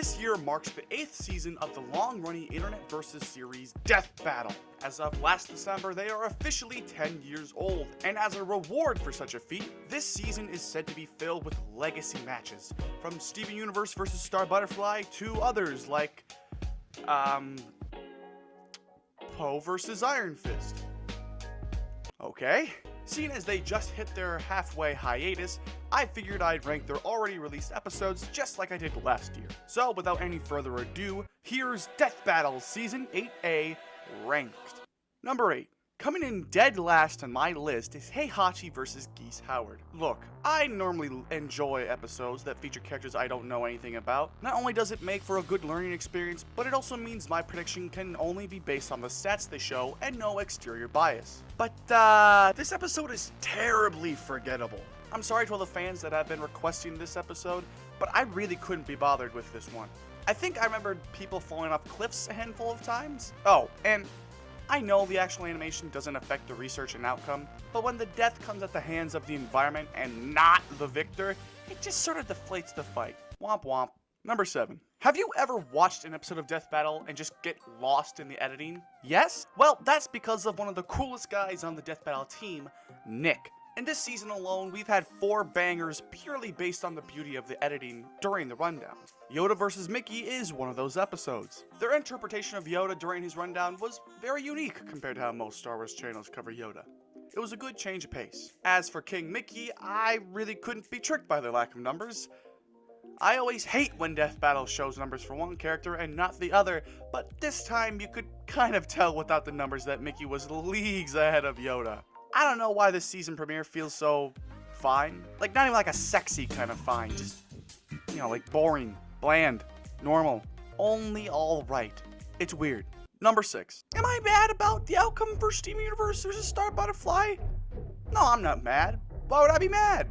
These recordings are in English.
This year marks the 8th season of the long-running internet versus series Death Battle. As of last December, they are officially 10 years old, and as a reward for such a feat, this season is said to be filled with legacy matches, from Steven Universe vs. Star Butterfly to others like, Poe vs. Iron Fist. Okay. Seeing as they just hit their halfway hiatus, I figured I'd rank their already released episodes just like I did last year. So without any further ado, here's Death Battle Season 8A Ranked. Number 8. Coming in dead last on my list is Heihachi vs. Geese Howard. Look, I normally enjoy episodes that feature characters I don't know anything about. Not only does it make for a good learning experience, but it also means my prediction can only be based on the stats they show and no exterior bias. But this episode is terribly forgettable. I'm sorry to all the fans that have been requesting this episode, but I really couldn't be bothered with this one. I think I remembered people falling off cliffs a handful of times. Oh, and I know the actual animation doesn't affect the research and outcome, but when the death comes at the hands of the environment and not the victor, it just sort of deflates the fight. Womp womp. Number 7. Have you ever watched an episode of Death Battle and just get lost in the editing? Yes? Well, that's because of one of the coolest guys on the Death Battle team, Nick. In this season alone, we've had 4 bangers purely based on the beauty of the editing during the rundown. Yoda vs. Mickey is one of those episodes. Their interpretation of Yoda during his rundown was very unique compared to how most Star Wars channels cover Yoda. It was a good change of pace. As for King Mickey, I really couldn't be tricked by their lack of numbers. I always hate when Death Battle shows numbers for one character and not the other, but this time you could kind of tell without the numbers that Mickey was leagues ahead of Yoda. I don't know why this season premiere feels so fine. Like, not even like a sexy kind of fine. Just, you know, like boring, bland, normal, only alright. It's weird. Number 6. Am I mad about the outcome for Steven Universe vs. Star Butterfly? No, I'm not mad. Why would I be mad?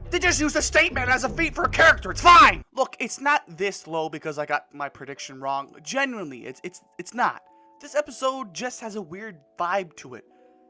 They just used a statement as a feat for a character. It's fine! Look, it's not this low because I got my prediction wrong. Genuinely, it's not. This episode just has a weird vibe to it.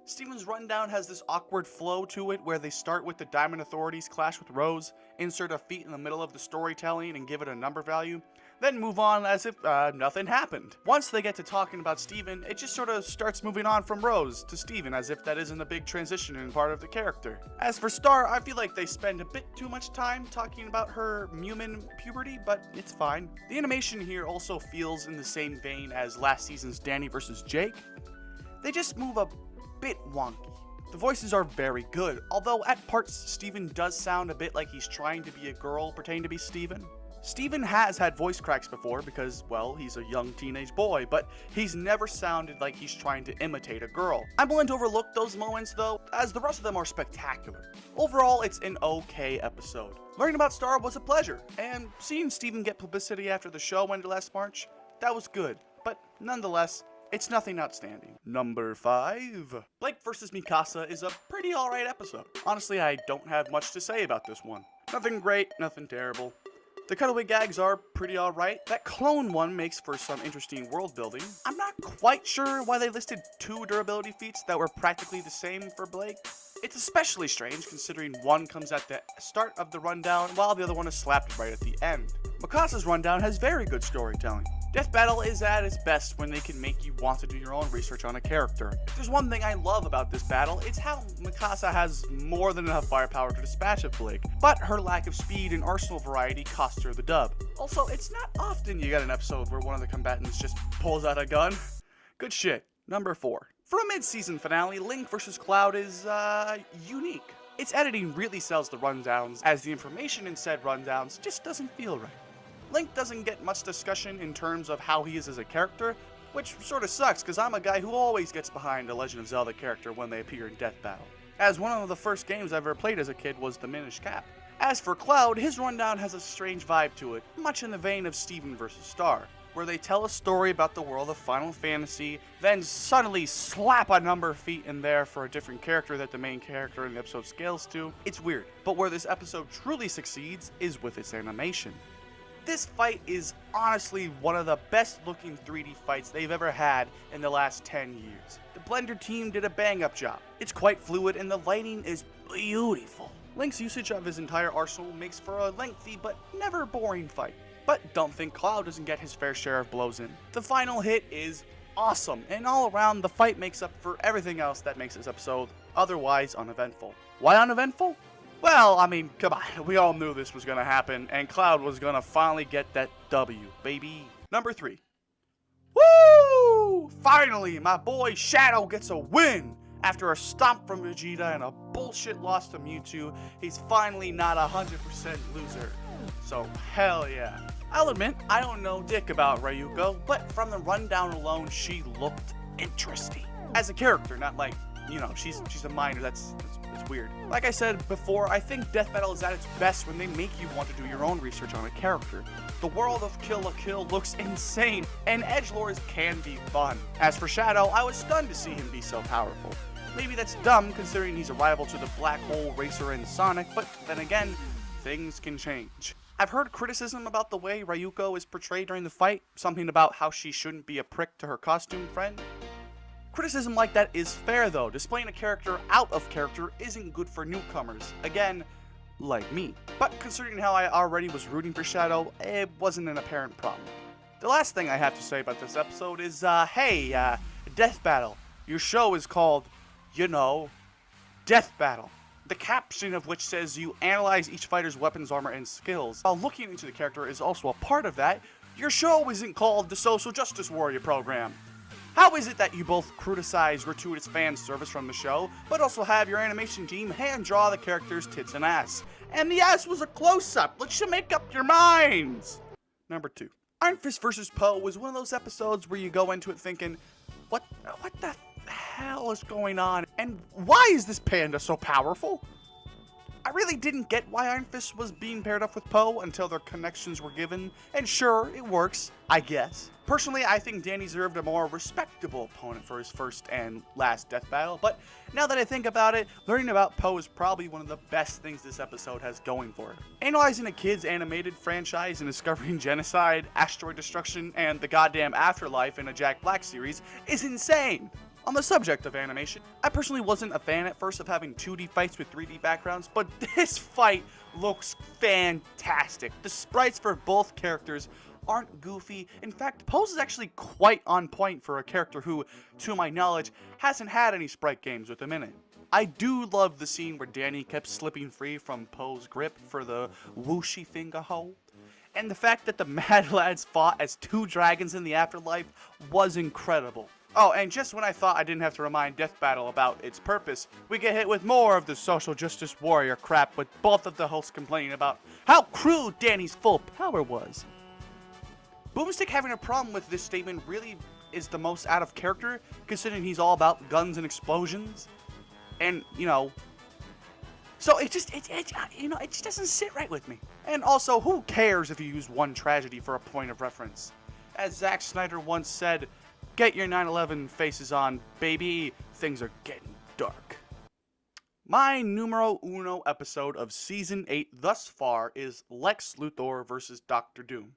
Steven's rundown has this awkward flow to it where they start with the Diamond Authorities clash with Rose, insert a feat in the middle of the storytelling and give it a number value, then move on as if nothing happened. Once they get to talking about Steven, it just sort of starts moving on from Rose to Steven as if that isn't a big transition in part of the character. As for Star, I feel like they spend a bit too much time talking about her human puberty, but it's fine. The animation here also feels in the same vein as last season's Danny vs. Jake. They just move a bit wonky. The voices are very good, although at parts Steven does sound a bit like he's trying to be a girl pretending to be Steven. Steven has had voice cracks before because, well, he's a young teenage boy, but he's never sounded like he's trying to imitate a girl. I'm willing to overlook those moments though, as the rest of them are spectacular. Overall, it's an okay episode. Learning about Star was a pleasure, and seeing Steven get publicity after the show ended last March, that was good, but nonetheless, it's nothing outstanding. Number 5. Blake vs. Mikasa is a pretty alright episode. Honestly, I don't have much to say about this one. Nothing great, nothing terrible. The cutaway gags are pretty alright. That clone one makes for some interesting world building. I'm not quite sure why they listed 2 durability feats that were practically the same for Blake. It's especially strange considering one comes at the start of the rundown while the other one is slapped right at the end. Mikasa's rundown has very good storytelling. Death Battle is at its best when they can make you want to do your own research on a character. If there's one thing I love about this battle, it's how Mikasa has more than enough firepower to dispatch of Blake, but her lack of speed and arsenal variety costs her the dub. Also, it's not often you get an episode where one of the combatants just pulls out a gun. Good shit. Number 4. For a mid-season finale, Link vs. Cloud is, unique. Its editing really sells the rundowns, as the information in said rundowns just doesn't feel right. Link doesn't get much discussion in terms of how he is as a character, which sort of sucks because I'm a guy who always gets behind a Legend of Zelda character when they appear in Death Battle, as one of the first games I ever played as a kid was the Minish Cap. As for Cloud, his rundown has a strange vibe to it, much in the vein of Steven vs. Star, where they tell a story about the world of Final Fantasy, then suddenly slap a number of feet in there for a different character that the main character in the episode scales to. It's weird, but where this episode truly succeeds is with its animation. This fight is honestly one of the best looking 3D fights they've ever had in the last 10 years. The Blender team did a bang up job. It's quite fluid and the lighting is beautiful. Link's usage of his entire arsenal makes for a lengthy but never boring fight. but don't think Cloud doesn't get his fair share of blows in. The final hit is awesome, and all around the fight makes up for everything else that makes this episode otherwise uneventful. Why uneventful? Well, I mean, come on, we all knew this was gonna happen, and Cloud was gonna finally get that W, baby. Number 3. Woo! Finally, my boy Shadow gets a win! After a stomp from Vegeta and a bullshit loss to Mewtwo, he's finally not a 100% loser. So, hell yeah. I'll admit, I don't know dick about Ryuko, but from the rundown alone, she looked interesting. As a character, not like, you know, she's a minor, that's weird. Like I said before, I think Death Battle is at its best when they make you want to do your own research on a character. The world of Kill la Kill looks insane, and edgelords can be fun. As for Shadow, I was stunned to see him be so powerful. Maybe that's dumb considering he's a rival to the Black Hole, Racer, and Sonic, but then again, things can change. I've heard criticism about the way Ryuko is portrayed during the fight, something about how she shouldn't be a prick to her costume friend. Criticism like that is fair though, displaying a character out of character isn't good for newcomers, again, like me. But considering how I already was rooting for Shadow, it wasn't an apparent problem. The last thing I have to say about this episode is, hey, Death Battle. Your show is called, you know, Death Battle. The caption of which says you analyze each fighter's weapons, armor, and skills. While looking into the character is also a part of that, your show isn't called the Social Justice Warrior Program. How is it that you both criticize gratuitous fan service from the show, but also have your animation team hand draw the character's tits and ass? And the ass was a close-up. Let you make up your minds. Number 2. Iron Fist vs. Poe was one of those episodes where you go into it thinking, what the hell is going on? And why is this panda so powerful? I really didn't get why Iron Fist was being paired up with Poe until their connections were given, and sure, it works, I guess. Personally, I think Danny deserved a more respectable opponent for his first and last death battle, but now that I think about it, learning about Poe is probably one of the best things this episode has going for it. Analyzing a kid's animated franchise and discovering genocide, asteroid destruction, and the goddamn afterlife in a Jack Black series is insane! On the subject of animation, I personally wasn't a fan at first of having 2D fights with 3D backgrounds, but this fight looks fantastic. The sprites for both characters aren't goofy. In fact, Poe's is actually quite on point for a character who, to my knowledge, hasn't had any sprite games with him in it. I do love the scene where Danny kept slipping free from Poe's grip for the whooshy finger hold. And the fact that the Mad Lads fought as 2 dragons in the afterlife was incredible. Oh, and just when I thought I didn't have to remind Death Battle about its purpose, we get hit with more of the social justice warrior crap with both of the hosts complaining about how crude Danny's full power was. Boomstick having a problem with this statement really is the most out of character, considering he's all about guns and explosions. And, you know, so it just doesn't sit right with me. And also, who cares if you use one tragedy for a point of reference? As Zack Snyder once said, get your 9/11 faces on, baby. Things are getting dark. My numero uno episode of Season 8 thus far is Lex Luthor vs. Dr. Doom.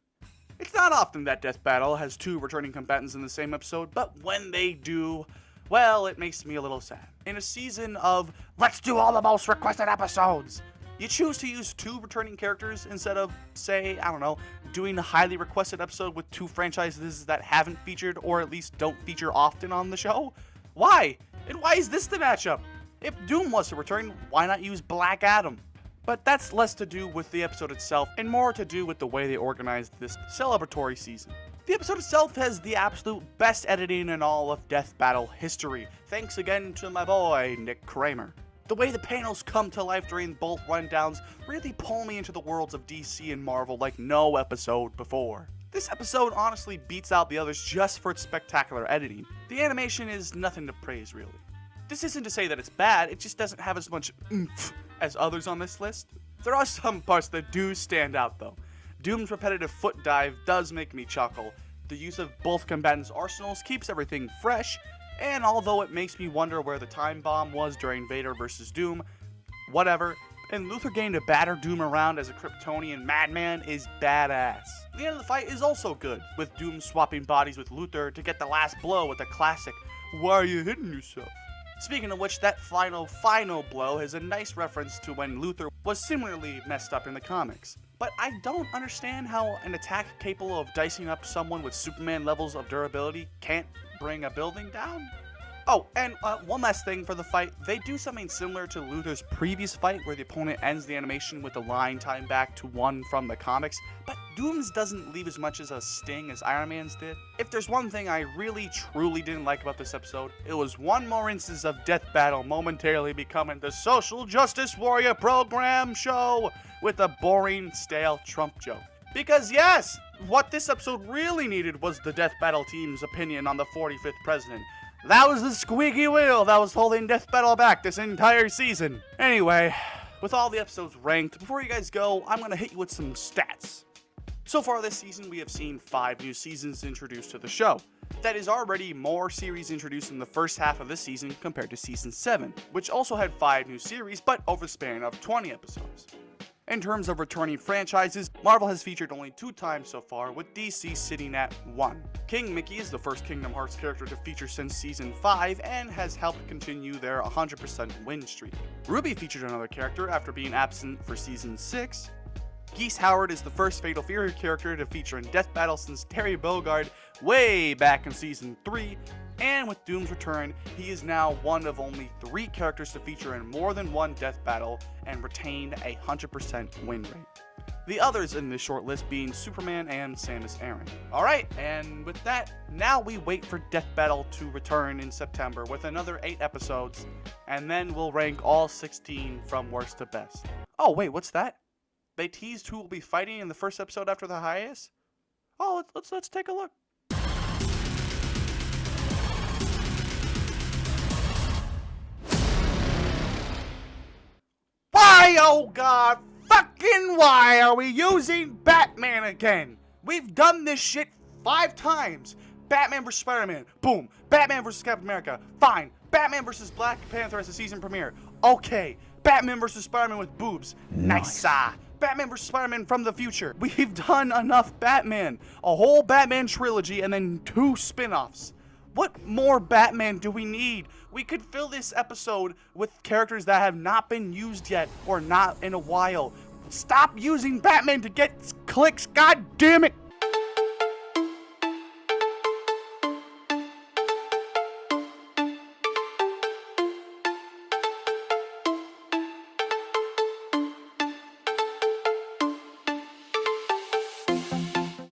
It's not often that Death Battle has 2 returning combatants in the same episode, but when they do, well, it makes me a little sad. In a season of, let's do all the most requested episodes, you choose to use 2 returning characters instead of, say, I don't know, doing a highly requested episode with 2 franchises that haven't featured or at least don't feature often on the show? Why? And why is this the matchup? If Doom was to return, why not use Black Adam? But that's less to do with the episode itself and more to do with the way they organized this celebratory season. The episode itself has the absolute best editing in all of Death Battle history, thanks again to my boy, Nick Kramer. The way the panels come to life during both rundowns really pull me into the worlds of DC and Marvel like no episode before. This episode honestly beats out the others just for its spectacular editing. The animation is nothing to praise really. This isn't to say that it's bad, it just doesn't have as much oomph as others on this list. There are some parts that do stand out though. Doom's repetitive foot dive does make me chuckle. The use of both combatants' arsenals keeps everything fresh, and although it makes me wonder where the time bomb was during Vader vs. Doom, whatever, and Luthor getting to batter Doom around as a Kryptonian madman is badass. The end of the fight is also good, with Doom swapping bodies with Luthor to get the last blow with a classic, "Why are you hitting yourself?" Speaking of which, that final blow is a nice reference to when Luthor was similarly messed up in the comics. but I don't understand how an attack capable of dicing up someone with Superman levels of durability can't bring a building down. Oh, and one last thing for the fight, they do something similar to Luthor's previous fight where the opponent ends the animation with the line time back to one from the comics, but Doom's doesn't leave as much as a sting as Iron Man's did. If there's one thing I really truly didn't like about this episode, it was one more instance of Death Battle momentarily becoming the social justice warrior program show with a boring, stale Trump joke. Because yes, what this episode really needed was the Death Battle team's opinion on the 45th president. That was the squeaky wheel that was holding Death Battle back this entire season. Anyway, with all the episodes ranked, before you guys go, I'm going to hit you with some stats. So far this season, we have seen 5 new seasons introduced to the show. That is already more series introduced in the first half of this season compared to Season 7, which also had 5 new series, but over the span of 20 episodes. In terms of returning franchises, Marvel has featured only 2 times so far, with DC sitting at 1. King Mickey is the first Kingdom Hearts character to feature since Season 5 and has helped continue their 100% win streak. Ruby featured another character after being absent for Season 6. Geese Howard is the first Fatal Fury character to feature in Death Battle since Terry Bogard way back in Season 3, and with Doom's return, he is now one of only 3 characters to feature in more than one Death Battle and retain a 100% win rate. The others in this short list being Superman and Samus Aran. Alright, and with that, now we wait for Death Battle to return in September with another 8 episodes, and then we'll rank all 16 from worst to best. Oh wait, what's that? They teased who will be fighting in the first episode after the hiatus? Oh, let's take a look. Why, oh god, fucking why are we using Batman again? We've done this shit 5 times. Batman vs. Spider-Man, boom. Batman vs. Captain America, fine. Batman vs. Black Panther as the season premiere, okay. Batman vs. Spider-Man with boobs, nice. Batman vs. Spider-Man from the future. We've done enough Batman. A whole Batman trilogy and then 2 spin-offs. What more Batman do we need? We could fill this episode with characters that have not been used yet or not in a while. Stop using Batman to get clicks, god damn it!